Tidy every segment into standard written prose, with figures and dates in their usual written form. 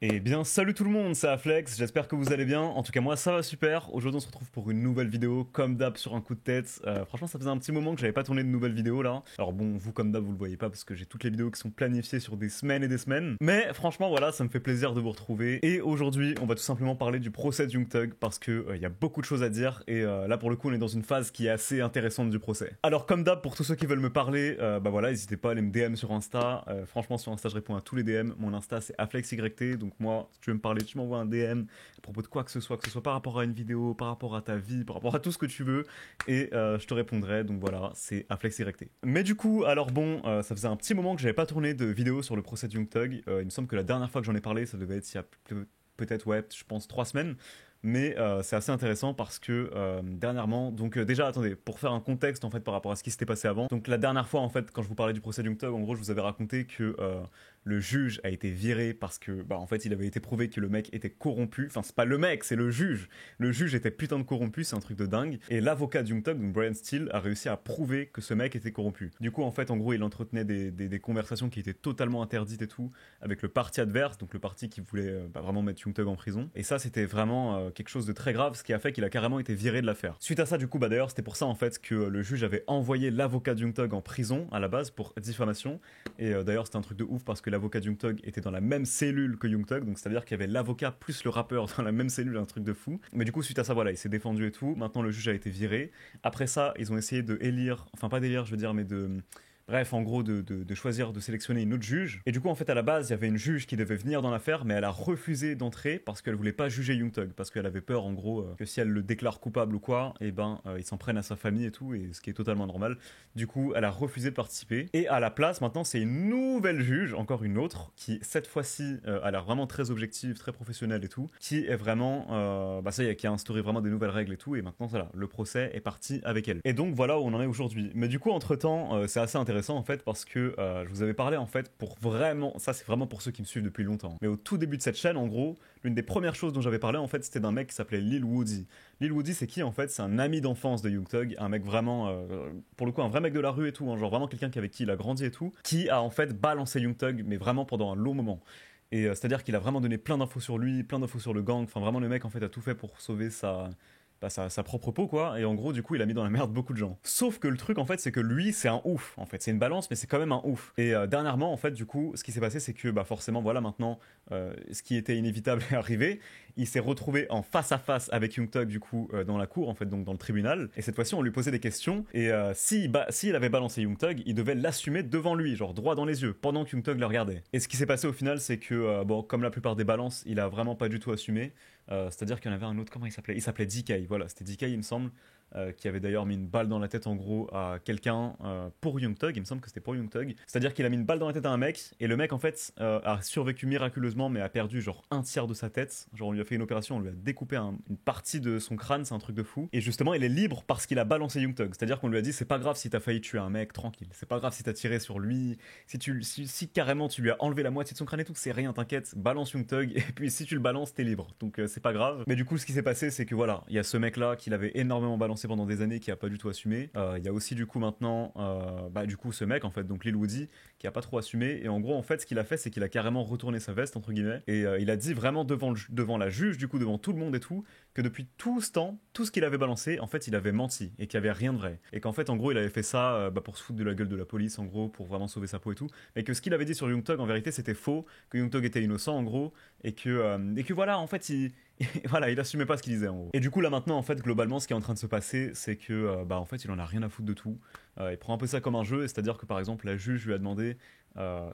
Eh bien, salut tout le monde, c'est Aflex, j'espère que vous allez bien. En tout cas, moi ça va super. Aujourd'hui, on se retrouve pour une nouvelle vidéo, comme d'hab, sur un coup de tête. Franchement, ça faisait un petit moment que j'avais pas tourné de nouvelles vidéos là. Alors bon, vous, comme d'hab, vous le voyez pas parce que j'ai toutes les vidéos qui sont planifiées sur des semaines et des semaines. Mais franchement, voilà, ça me fait plaisir de vous retrouver. Et aujourd'hui, on va tout simplement parler du procès de Young Thug parce que il y a beaucoup de choses à dire. Et là, pour le coup, on est dans une phase qui est assez intéressante du procès. Alors, comme d'hab, pour tous ceux qui veulent me parler, bah voilà, n'hésitez pas à aller me DM sur Insta. Franchement, sur Insta, je réponds à tous les DM. Mon Insta, c'est AflexYT. Donc moi, si tu veux me parler, tu m'envoies un DM à propos de quoi que ce soit par rapport à une vidéo, par rapport à ta vie, par rapport à tout ce que tu veux, et je te répondrai. Donc voilà, c'est AflexYT. Mais du coup, alors bon, ça faisait un petit moment que j'avais pas tourné de vidéo sur le procès de Young Thug. Il me semble que la dernière fois que j'en ai parlé, ça devait être il y a peut-être, ouais, je pense 3 semaines. Mais c'est assez intéressant parce que dernièrement, donc déjà attendez, pour faire un contexte en fait par rapport à ce qui s'était passé avant. Donc la dernière fois en fait, quand je vous parlais du procès de Young Thug, en gros je vous avais raconté que le juge a été viré parce que bah en fait il avait été prouvé que le mec était corrompu. Enfin c'est pas le mec, c'est le juge. Le juge était putain de corrompu, c'est un truc de dingue. Et l'avocat de Young Thug, donc Brian Steele, a réussi à prouver que ce mec était corrompu. Du coup en fait en gros il entretenait des conversations qui étaient totalement interdites et tout avec le parti adverse, donc le parti qui voulait bah, vraiment mettre Young Thug en prison. Et ça c'était vraiment quelque chose de très grave, ce qui a fait qu'il a carrément été viré de l'affaire. Suite à ça du coup bah d'ailleurs c'était pour ça en fait que le juge avait envoyé l'avocat de Young Thug en prison à la base pour diffamation. Et d'ailleurs c'était un truc de ouf parce que l'avocat de Young Thug était dans la même cellule que Young Thug, donc c'est-à-dire qu'il y avait l'avocat plus le rappeur dans la même cellule, un truc de fou. Mais du coup suite à ça voilà, il s'est défendu et tout. Maintenant le juge a été viré. Après ça ils ont essayé de élire, enfin pas d'élire je veux dire, mais de... Bref, en gros, de choisir, de sélectionner une autre juge. Et du coup, en fait, à la base, il y avait une juge qui devait venir dans l'affaire, mais elle a refusé d'entrer parce qu'elle voulait pas juger Young Thug, parce qu'elle avait peur, en gros, que si elle le déclare coupable ou quoi, et ben, ils s'en prennent à sa famille et tout, et ce qui est totalement normal. Du coup, elle a refusé de participer. Et à la place, maintenant, c'est une nouvelle juge, encore une autre, qui cette fois-ci a l'air vraiment très objective, très professionnelle et tout, qui est vraiment, bah ça y est, qui a instauré vraiment des nouvelles règles et tout, et maintenant, voilà, le procès est parti avec elle. Et donc voilà où on en est aujourd'hui. Mais du coup, entre-temps, c'est assez intéressant en fait parce que je vous avais parlé en fait pour vraiment, ça c'est vraiment pour ceux qui me suivent depuis longtemps, mais au tout début de cette chaîne en gros, l'une des premières choses dont j'avais parlé en fait c'était d'un mec qui s'appelait Lil Woody. Lil Woody c'est qui en fait? C'est un ami d'enfance de Young Thug, un mec vraiment, pour le coup un vrai mec de la rue et tout, hein, genre vraiment quelqu'un avec qui il a grandi et tout, qui a en fait balancé Young Thug mais vraiment pendant un long moment. Et c'est-à-dire qu'il a vraiment donné plein d'infos sur lui, plein d'infos sur le gang, enfin vraiment le mec en fait a tout fait pour sauver sa propre peau quoi, et en gros du coup il a mis dans la merde beaucoup de gens. Sauf que le truc en fait c'est que lui c'est un ouf en fait, c'est une balance mais c'est quand même un ouf. Et dernièrement en fait du coup ce qui s'est passé c'est que bah forcément voilà maintenant ce qui était inévitable est arrivé, il s'est retrouvé en face à face avec Young Thug du coup dans la cour en fait, donc dans le tribunal, et cette fois-ci on lui posait des questions et s'il avait balancé Young Thug il devait l'assumer devant lui, genre droit dans les yeux, pendant que Young Thug le regardait. Et ce qui s'est passé au final c'est que bon comme la plupart des balances il a vraiment pas du tout assumé. C'est-à-dire qu'il y en avait un autre, comment il s'appelait? Il s'appelait DK, voilà, c'était DK il me semble, qui avait d'ailleurs mis une balle dans la tête en gros à quelqu'un pour Young Thug, il me semble que c'était pour Young Thug. C'est-à-dire qu'il a mis une balle dans la tête à un mec, et le mec en fait a survécu miraculeusement mais a perdu genre un tiers de sa tête, genre on lui a fait une opération, on lui a découpé une partie de son crâne, c'est un truc de fou. Et justement il est libre parce qu'il a balancé Young Thug, c'est-à-dire qu'on lui a dit c'est pas grave si t'as failli tuer un mec, tranquille, c'est pas grave si t'as tiré sur lui, si carrément tu lui as enlevé la moitié de son crâne et tout, c'est rien, t'inquiète, balance Young Thug, et puis si tu le balances t'es libre, donc c'est pas grave. Mais du coup ce qui s'est passé c'est que voilà, il y a ce mec là qui l'avait énormément balancé pendant des années, qui a pas du tout assumé. Il y a aussi du coup maintenant bah du coup ce mec en fait, donc Lil Woody, qui a pas trop assumé. Et en gros en fait ce qu'il a fait c'est qu'il a carrément retourné sa veste entre guillemets, et il a dit vraiment devant la juge du coup, devant tout le monde et tout, que depuis tout ce temps, tout ce qu'il avait balancé en fait il avait menti et qu'il y avait rien de vrai, et qu'en fait en gros il avait fait ça bah, pour se foutre de la gueule de la police en gros, pour vraiment sauver sa peau et tout, mais que ce qu'il avait dit sur Young Thug en vérité c'était faux, que Young Thug était innocent en gros, et que voilà en fait voilà, il assumait pas ce qu'il disait en gros. Et du coup là maintenant en fait globalement ce qui est en train de se passer c'est que bah en fait il en a rien à foutre de tout. Il prend un peu ça comme un jeu, c'est-à-dire que par exemple la juge lui a demandé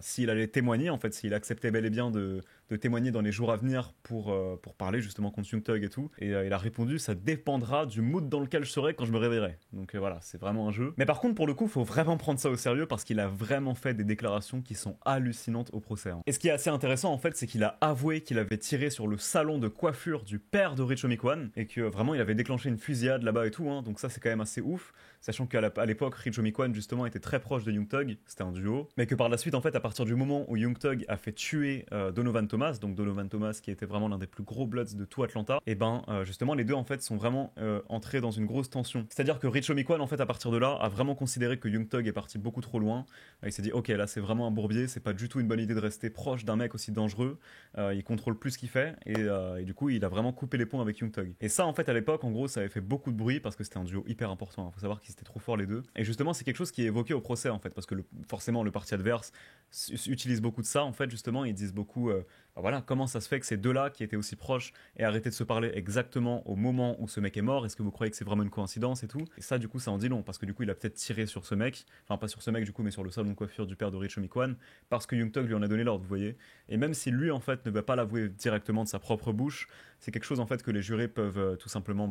s'il allait témoigner, en fait s'il acceptait bel et bien de témoigner dans les jours à venir pour parler justement contre Young Thug et tout. Et il a répondu ça dépendra du mood dans lequel je serai quand je me réveillerai. Donc voilà, c'est vraiment un jeu. Mais par contre pour le coup faut vraiment prendre ça au sérieux parce qu'il a vraiment fait des déclarations qui sont hallucinantes au procès. Hein. Et ce qui est assez intéressant en fait c'est qu'il a avoué qu'il avait tiré sur le salon de coiffure du père de Rich Homie Quan, et que vraiment il avait déclenché une fusillade là-bas et tout, hein. Donc ça c'est quand même assez ouf, sachant qu'à l'époque Rich Homie Quan justement était très proche de Young Thug, c'était un duo, mais que par la suite en fait à partir du moment où Young Thug a fait tuer Donovan Thomas, donc Donovan Thomas qui était vraiment l'un des plus gros bloods de tout Atlanta, et ben justement les deux en fait sont vraiment entrés dans une grosse tension. C'est-à-dire que Rich Homie Quan en fait à partir de là a vraiment considéré que Young Thug est parti beaucoup trop loin. Il s'est dit ok là c'est vraiment un bourbier, c'est pas du tout une bonne idée de rester proche d'un mec aussi dangereux, il contrôle plus ce qu'il fait et du coup il a vraiment coupé les ponts avec Young Thug. Et ça en fait à l'époque en gros ça avait fait beaucoup de bruit parce que c'était un duo hyper important, faut savoir qu'ils étaient trop forts les deux. Et justement c'est quelque chose qui est évoqué au procès en fait parce que forcément le parti adverse utilise beaucoup de ça en fait justement, ils disent beaucoup voilà, comment ça se fait que ces deux-là, qui étaient aussi proches, aient arrêté de se parler exactement au moment où ce mec est mort? Est-ce que vous croyez que c'est vraiment une coïncidence et tout? Et ça, du coup, ça en dit long, parce que du coup, il a peut-être tiré sur ce mec, enfin pas sur ce mec du coup, mais sur le salon de coiffure du père de Rich Homie Quan, parce que Young Thug lui en a donné l'ordre, vous voyez. Et même si lui, en fait, ne va pas l'avouer directement de sa propre bouche, c'est quelque chose, en fait, que les jurés peuvent tout simplement,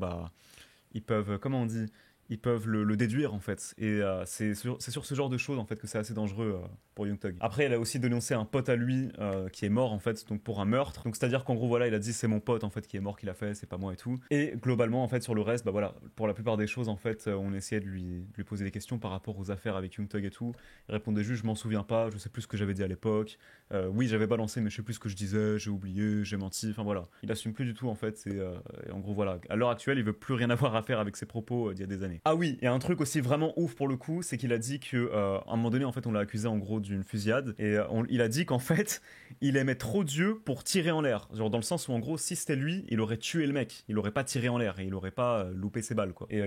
ils peuvent, comment on dit, ils peuvent le déduire en fait. Et c'est sur ce genre de choses en fait que c'est assez dangereux pour Young Thug. Après, elle a aussi dénoncé un pote à lui qui est mort en fait, donc pour un meurtre. Donc c'est-à-dire qu'en gros voilà, il a dit c'est mon pote en fait qui est mort, qui l'a fait, c'est pas moi et tout. Et globalement en fait sur le reste, bah voilà, pour la plupart des choses en fait, on essayait de lui poser des questions par rapport aux affaires avec Young Thug et tout. Il répondait juste je m'en souviens pas, je sais plus ce que j'avais dit à l'époque. Oui j'avais balancé mais je sais plus ce que je disais, j'ai oublié, j'ai menti. Enfin voilà, il assume plus du tout en fait. Et en gros voilà, à l'heure actuelle il veut plus rien avoir à faire avec ses propos d'il y a des années. Ah oui, et un truc aussi vraiment ouf pour le coup, c'est qu'il a dit que à un moment donné en fait on l'a accusé en gros d'une fusillade et il a dit qu'en fait il aimait trop Dieu pour tirer en l'air, genre dans le sens où en gros si c'était lui il aurait tué le mec, il aurait pas tiré en l'air et il aurait pas loupé ses balles quoi. Et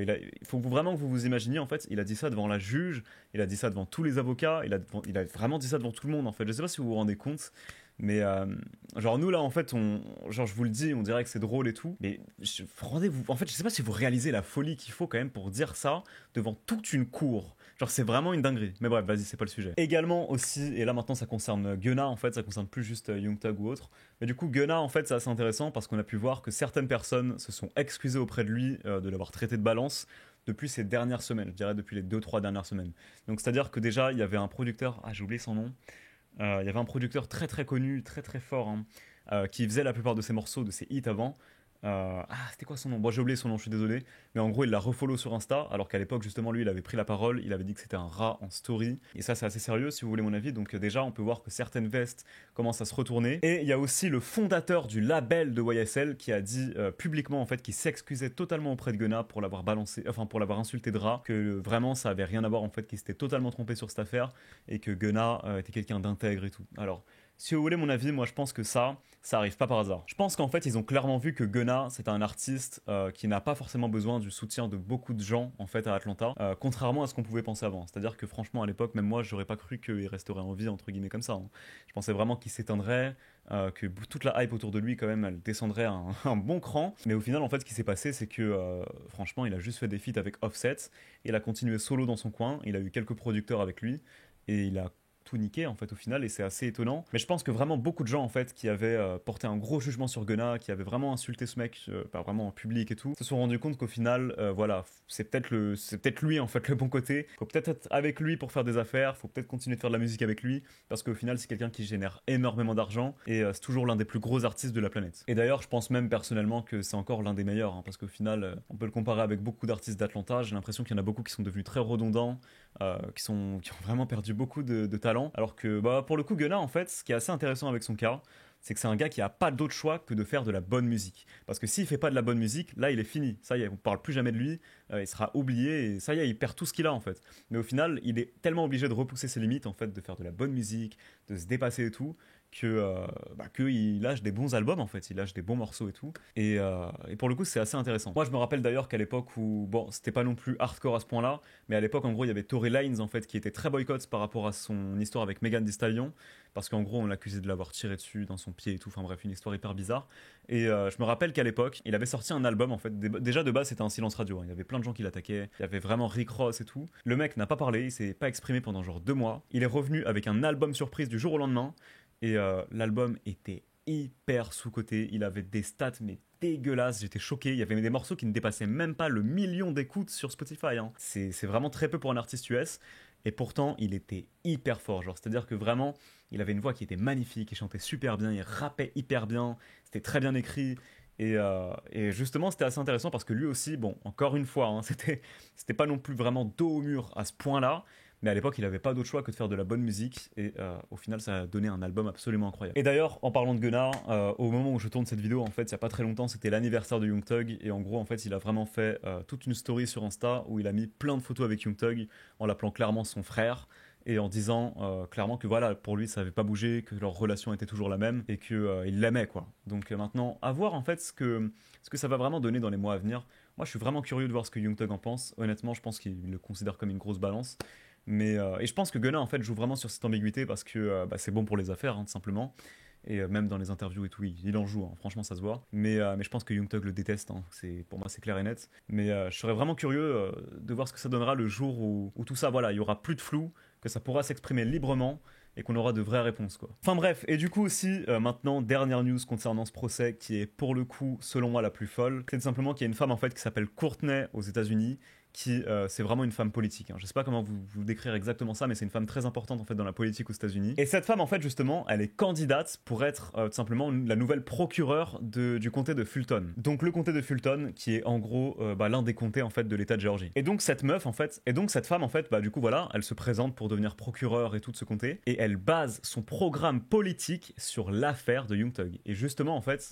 il faut vraiment que vous vous imaginiez en fait, il a dit ça devant la juge, il a dit ça devant tous les avocats, il a vraiment dit ça devant tout le monde en fait. Je sais pas si vous vous rendez compte. Mais genre nous là en fait genre je vous le dis on dirait que c'est drôle et tout mais rendez-vous en fait je sais pas si vous réalisez la folie qu'il faut quand même pour dire ça devant toute une cour. Genre c'est vraiment une dinguerie. Mais bref vas-y c'est pas le sujet. Également aussi et là maintenant ça concerne Gunna en fait, ça concerne plus juste Young Thug ou autre. Mais du coup Gunna en fait c'est assez intéressant parce qu'on a pu voir que certaines personnes se sont excusées auprès de lui de l'avoir traité de balance depuis ces dernières semaines, je dirais depuis les 2-3 dernières semaines. Donc c'est à dire que déjà il y avait un producteur, j'ai oublié son nom. Il y avait un producteur très très connu, très très fort, hein, qui faisait la plupart de ses morceaux, de ses hits avant. C'était quoi son nom? Bon, j'ai oublié son nom, je suis désolé. Mais en gros, il l'a refollow sur Insta, alors qu'à l'époque, justement, lui, il avait pris la parole, il avait dit que c'était un rat en story. Et ça, c'est assez sérieux, si vous voulez mon avis. Donc, déjà, on peut voir que certaines vestes commencent à se retourner. Et il y a aussi le fondateur du label de YSL qui a dit publiquement, en fait, qu'il s'excusait totalement auprès de Gunna pour l'avoir balancé, enfin, pour l'avoir insulté de rat, que vraiment, ça avait rien à voir, en fait, qu'il s'était totalement trompé sur cette affaire et que Gunna était quelqu'un d'intègre et tout. Alors, si vous voulez mon avis, moi je pense que ça arrive pas par hasard. Je pense qu'en fait ils ont clairement vu que Gunna c'est un artiste qui n'a pas forcément besoin du soutien de beaucoup de gens en fait à Atlanta, contrairement à ce qu'on pouvait penser avant. C'est-à-dire que franchement à l'époque même moi j'aurais pas cru qu'il resterait en vie entre guillemets comme ça. Hein. Je pensais vraiment qu'il s'éteindrait, que toute la hype autour de lui quand même elle descendrait un bon cran. Mais au final en fait ce qui s'est passé c'est que franchement il a juste fait des feats avec Offset, il a continué solo dans son coin, il a eu quelques producteurs avec lui et il a tout niqué en fait au final et c'est assez étonnant. Mais je pense que vraiment beaucoup de gens en fait qui avaient porté un gros jugement sur Gunna, qui avaient vraiment insulté ce mec, pas vraiment en public et tout, se sont rendus compte qu'au final voilà c'est peut-être lui en fait le bon côté. Faut peut-être être avec lui pour faire des affaires, faut peut-être continuer de faire de la musique avec lui parce qu'au final c'est quelqu'un qui génère énormément d'argent et c'est toujours l'un des plus gros artistes de la planète. Et d'ailleurs je pense même personnellement que c'est encore l'un des meilleurs hein, parce qu'au final on peut le comparer avec beaucoup d'artistes d'Atlanta. J'ai l'impression qu'il y en a beaucoup qui sont devenus très redondants, qui ont vraiment perdu beaucoup de talent. Alors que pour le coup Gunna en fait ce qui est assez intéressant avec son cas c'est que c'est un gars qui a pas d'autre choix que de faire de la bonne musique. Parce que s'il fait pas de la bonne musique, là il est fini. Ça y est, on parle plus jamais de lui, il sera oublié et ça y est, il perd tout ce qu'il a en fait. Mais au final, il est tellement obligé de repousser ses limites en fait, de faire de la bonne musique, de se dépasser et tout, que il lâche des bons albums en fait, il lâche des bons morceaux et tout. Et pour le coup, c'est assez intéressant. Moi, je me rappelle d'ailleurs qu'à l'époque où, bon, c'était pas non plus hardcore à ce point-là, mais à l'époque, en gros, il y avait Tory Lanez en fait qui était très boycott par rapport à son histoire avec Megan Thee Stallion, parce qu'en gros, on l'accusait de l'avoir tiré dessus dans son pied et tout. Enfin bref, une histoire hyper bizarre. Et je me rappelle qu'à l'époque, il avait sorti un album en fait. Déjà de base, c'était un silence radio. Hein. Il y avait plein de gens qui l'attaquaient. Il y avait vraiment Rick Ross et tout. Le mec n'a pas parlé, il s'est pas exprimé pendant genre 2 mois. Il est revenu avec un album surprise du jour au lendemain. Et l'album était hyper sous-coté. Il avait des stats mais dégueulasses. J'étais choqué. Il y avait des morceaux qui ne dépassaient même pas le 1 000 000 d'écoutes sur Spotify. Hein. C'est vraiment très peu pour un artiste US. Et pourtant, il était hyper fort. Genre, c'est-à-dire que vraiment, il avait une voix qui était magnifique. Il chantait super bien. Il rappait hyper bien. C'était très bien écrit. Et justement, c'était assez intéressant parce que lui aussi, bon, encore une fois, hein, c'était pas non plus vraiment dos au mur à ce point-là, mais à l'époque, il n'avait pas d'autre choix que de faire de la bonne musique, et au final, ça a donné un album absolument incroyable. Et d'ailleurs, en parlant de Gunnar, au moment où je tourne cette vidéo, en fait, il n'y a pas très longtemps, c'était l'anniversaire de Young Thug, et en gros, en fait, il a vraiment fait toute une story sur Insta où il a mis plein de photos avec Young Thug, en l'appelant clairement son frère, et en disant clairement que voilà, pour lui ça n'avait pas bougé, que leur relation était toujours la même et qu'il l'aimait quoi. Donc maintenant, à voir en fait ce que ça va vraiment donner dans les mois à venir. Moi je suis vraiment curieux de voir ce que Young Thug en pense. Honnêtement, je pense qu'il le considère comme une grosse balance. Et je pense que Gunna en fait joue vraiment sur cette ambiguïté parce que c'est bon pour les affaires, hein, tout simplement. Et même dans les interviews et tout, il en joue, hein, franchement ça se voit. Mais je pense que Young Thug le déteste, hein, pour moi c'est clair et net. Mais je serais vraiment curieux de voir ce que ça donnera le jour où tout ça, voilà, il y aura plus de flou, que ça pourra s'exprimer librement et qu'on aura de vraies réponses quoi. Enfin bref, et du coup aussi, maintenant, dernière news concernant ce procès qui est pour le coup, selon moi, la plus folle, c'est tout simplement qu'il y a une femme en fait qui s'appelle Courtney aux États-Unis qui c'est vraiment une femme politique, hein. Je sais pas comment vous décrire exactement ça, mais c'est une femme très importante en fait dans la politique aux États-Unis. Et cette femme en fait justement, elle est candidate pour être tout simplement la nouvelle procureure du comté de Fulton. Donc le comté de Fulton qui est en gros l'un des comtés en fait de l'État de Géorgie. Et donc cette meuf en fait, et donc cette femme en fait, du coup voilà, elle se présente pour devenir procureure et tout de ce comté, et elle base son programme politique sur l'affaire de Young Thug. Et justement en fait,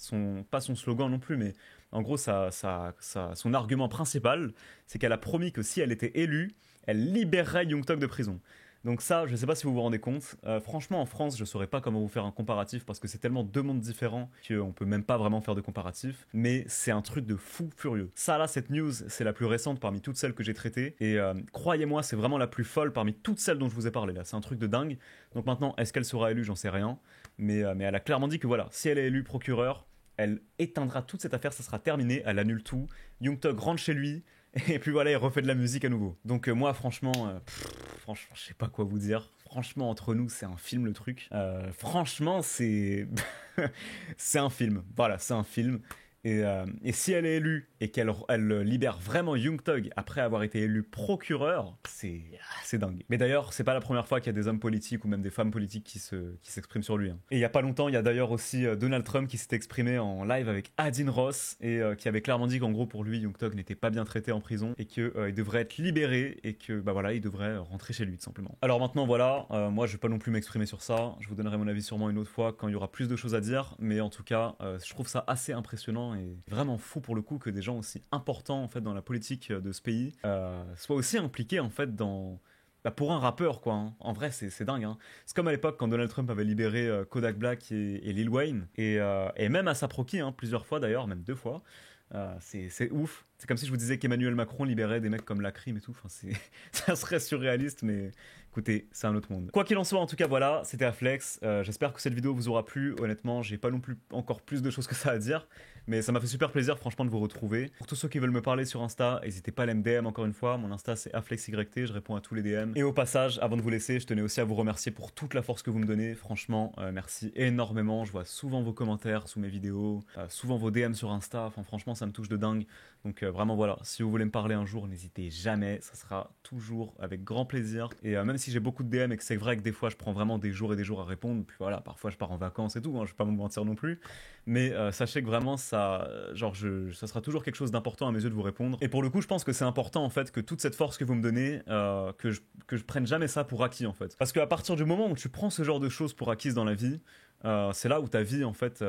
pas son slogan non plus, mais en gros, son argument principal, c'est qu'elle a promis que si elle était élue, elle libérerait Young Thug de prison. Donc ça, je ne sais pas si vous vous rendez compte. Franchement, en France, je ne saurais pas comment vous faire un comparatif parce que c'est tellement deux mondes différents qu'on ne peut même pas vraiment faire de comparatif. Mais c'est un truc de fou furieux. Ça là, cette news, c'est la plus récente parmi toutes celles que j'ai traitées. Et croyez-moi, c'est vraiment la plus folle parmi toutes celles dont je vous ai parlé là. C'est un truc de dingue. Donc maintenant, est-ce qu'elle sera élue? J'en sais rien. Mais elle a clairement dit que voilà, si elle est élue procureure, elle éteindra toute cette affaire, ça sera terminé, elle annule tout. Young Thug rentre chez lui, et puis voilà, il refait de la musique à nouveau. Donc moi, franchement, je sais pas quoi vous dire. Franchement, entre nous, c'est un film le truc. Franchement, c'est c'est un film. Voilà, c'est un film. Et si elle est élue et qu'elle libère vraiment Young Thug après avoir été élue procureur, c'est dingue. Mais d'ailleurs, c'est pas la première fois qu'il y a des hommes politiques ou même des femmes politiques qui s'expriment sur lui, hein. Et il y a pas longtemps, il y a d'ailleurs aussi Donald Trump qui s'est exprimé en live avec Adin Ross et qui avait clairement dit qu'en gros pour lui, Young Thug n'était pas bien traité en prison et qu'il devrait être libéré et que voilà, il devrait rentrer chez lui tout simplement. Alors maintenant voilà, moi je vais pas non plus m'exprimer sur ça, je vous donnerai mon avis sûrement une autre fois quand il y aura plus de choses à dire, mais en tout cas, je trouve ça assez impressionnant et vraiment fou pour le coup que des gens aussi importants en fait dans la politique de ce pays soient aussi impliqués en fait pour un rappeur quoi, hein. En vrai c'est dingue, hein. C'est comme à l'époque quand Donald Trump avait libéré Kodak Black et Lil Wayne et même ASAP Rocky, hein, plusieurs fois d'ailleurs, même deux fois. C'est ouf. C'est comme si je vous disais qu'Emmanuel Macron libérait des mecs comme Lacrim et tout. Enfin, ça serait surréaliste, mais écoutez, c'est un autre monde. Quoi qu'il en soit, en tout cas, voilà, c'était Afflex. J'espère que cette vidéo vous aura plu. Honnêtement, j'ai pas non plus encore plus de choses que ça à dire, mais ça m'a fait super plaisir, franchement, de vous retrouver. Pour tous ceux qui veulent me parler sur Insta, n'hésitez pas à me DM encore une fois. Mon Insta, c'est AfflexYT. Je réponds à tous les DM. Et au passage, avant de vous laisser, je tenais aussi à vous remercier pour toute la force que vous me donnez. Franchement, merci énormément. Je vois souvent vos commentaires sous mes vidéos, souvent vos DM sur Insta. Enfin, franchement, ça me touche de dingue. Donc vraiment voilà, si vous voulez me parler un jour, n'hésitez jamais, ça sera toujours avec grand plaisir. Et même si j'ai beaucoup de DM et que c'est vrai que des fois je prends vraiment des jours et des jours à répondre, puis voilà, parfois je pars en vacances et tout, hein, je vais pas me mentir non plus. Mais sachez que vraiment ça sera toujours quelque chose d'important à mes yeux de vous répondre. Et pour le coup, je pense que c'est important en fait que toute cette force que vous me donnez, que je prenne jamais ça pour acquis en fait. Parce qu'à partir du moment où tu prends ce genre de choses pour acquises dans la vie, c'est là où ta vie en fait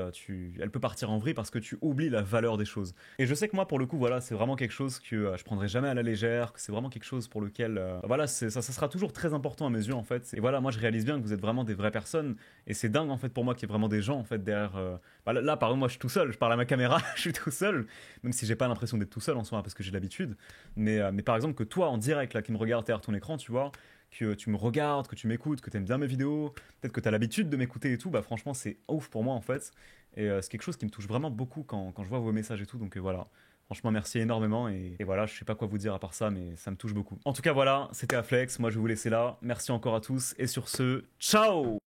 elle peut partir en vrille parce que tu oublies la valeur des choses. Et je sais que moi pour le coup voilà, c'est vraiment quelque chose que je prendrai jamais à la légère, que c'est vraiment quelque chose pour lequel voilà, ça sera toujours très important à mes yeux en fait. Et voilà, moi je réalise bien que vous êtes vraiment des vraies personnes et c'est dingue en fait pour moi qu'il y ait vraiment des gens en fait derrière là par exemple moi je suis tout seul, je parle à ma caméra, je suis tout seul, même si j'ai pas l'impression d'être tout seul en soi parce que j'ai l'habitude, mais par exemple que toi en direct là qui me regarde derrière ton écran, tu vois, que tu me regardes, que tu m'écoutes, que tu aimes bien mes vidéos, peut-être que tu as l'habitude de m'écouter et tout, bah franchement c'est ouf pour moi en fait. Et c'est quelque chose qui me touche vraiment beaucoup quand je vois vos messages et tout, donc voilà. Franchement merci énormément et voilà, je sais pas quoi vous dire à part ça, mais ça me touche beaucoup. En tout cas voilà, c'était Afflex, moi je vais vous laisser là, merci encore à tous et sur ce, ciao!